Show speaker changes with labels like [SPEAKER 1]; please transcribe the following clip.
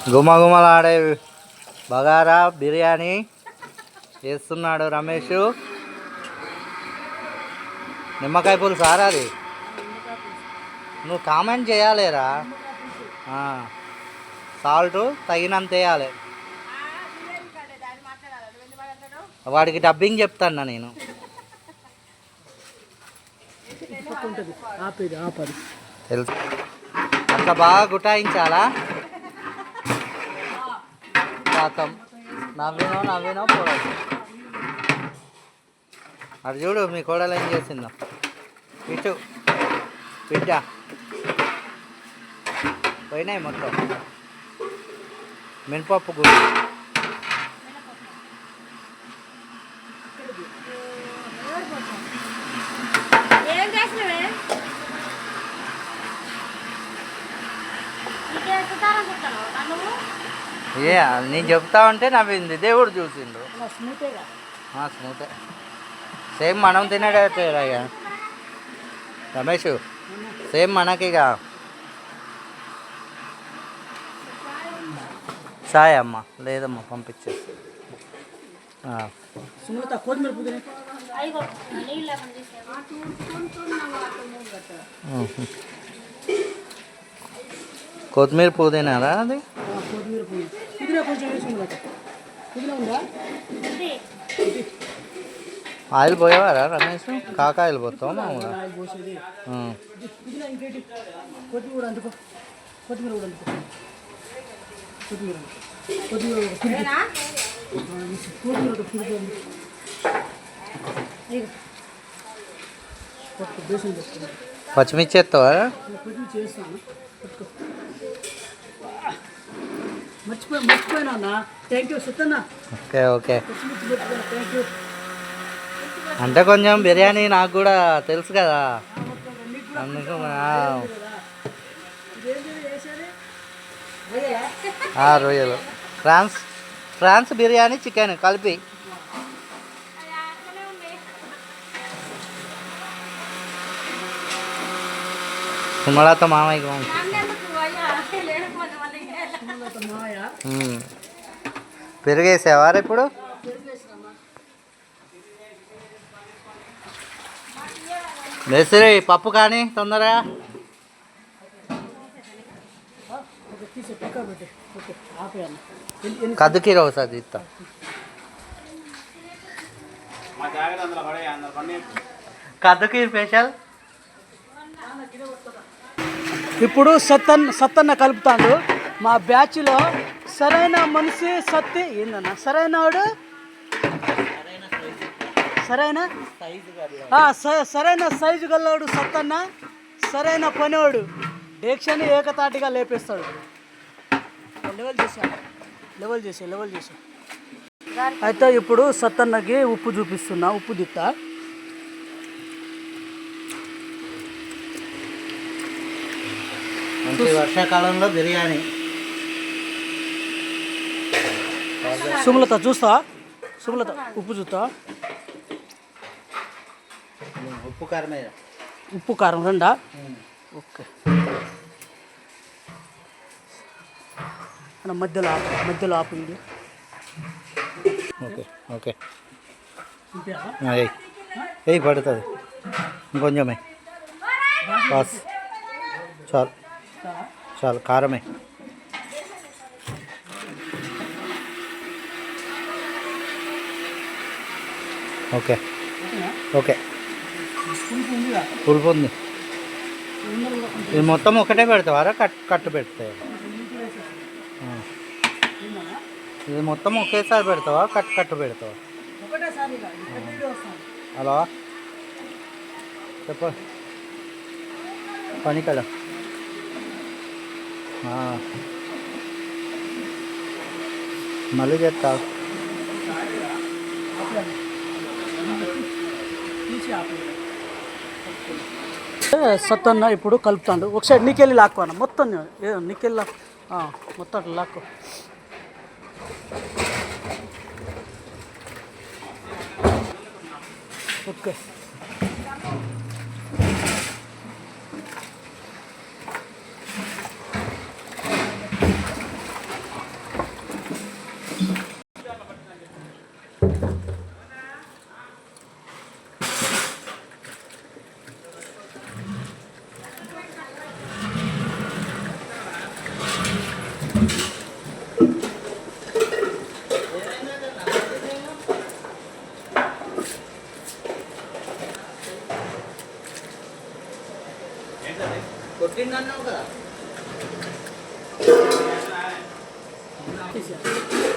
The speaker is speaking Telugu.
[SPEAKER 1] గుమగుమలాడే బగారా బిర్యానీ చేస్తున్నాడు రమేష్. నిమ్మకాయ పులుసు సారా అది. నువ్వు కామెంట్ చేయాలేరా. సాల్ట్ తగినంత వేయాలి. వాడికి డబ్బింగ్ చెప్తాను నేను. తెలుసు అట్లా బాగా గుటాయించాలా. శాతం నవ్వినో పోరాదు. అది చూడు మీ కోడలు ఏం చేసిందో. ఇటు బిడ్డ పోయినాయి మొత్తం. మినపప్పు గుడి ఏ నేను చెప్తా ఉంటే నవ్వింది. దేవుడు చూసిండు. స్మూతే సేమ్ మనం తినేటట్టే అయ్యా రమేష్. సేమ్ మనకిగా సాయ్ అమ్మ లేదమ్మా పంపించేసి. కొత్తిమీర పుదీనారా అది. ఆయిల్ పోయేవారా రమేష్? కాకాయలు పోతావు మామూలుగా. పచ్చిమిర్చి ఎత్తావా? Okay okay. అంటే కొంచెం బిర్యానీ నాకు కూడా తెలుసు కదా అందుకు. రొయ్యలు ఫ్రాన్స్ బిర్యానీ చికెన్ కలిపి. సుమలత మామయ్య పెరిగేసావారు ఇప్పుడు? మెసరి పప్పు కానీ తొందరగా. కద్దుకీర ఒకసారి ఇస్తా. కద్దుకీర స్పెషల్.
[SPEAKER 2] ఇప్పుడు సత్తన్న కలుపుతాడు. మా బ్యాచ్లో సరైన మనిషి సత్తి ఏందన్నా సరైనవాడు. సరైన సైజు గల్లోడు సత్తన్న. సరైన పనివాడు. డేక్షని ఏకతాటిగా లేపేస్తాడు. లెవెల్ చేసా. అయితే ఇప్పుడు సత్తన్నకి ఉప్పు చూపిస్తున్నా. ఉప్పు దిత్తా.
[SPEAKER 1] వర్షాకాలంలో బిర్యానీ.
[SPEAKER 2] సుమలత చూస్తా. సుమలత ఉప్పు చూస్తా. ఉప్పు కారం రెండా? ఓకే. మధ్యలో ఆపు.
[SPEAKER 1] ఓకే ఓకే ఏ పడుతుంది ఇంకొంచెమే. బస్ చాలు కారమే. Okay okay. పులుపు ఉంది. ఇది మొత్తం ఒకటే పెడతావారా కట్టు పెడతాయి? ఇది మొత్తం ఒకేసారి పెడతావా కట్టు పెడతావా? హలో చెప్ప పని కదా. మళ్ళీ చెప్తా.
[SPEAKER 2] సత్తన్న ఇప్పుడు కలుపుతాడు. ఒకసారి నీకెళ్ళి లాక్కో అన్న. మొత్తం నీకెళ్ళి మొత్తం అట్లా లాక్కో. ఓకే. తీసేయాలి.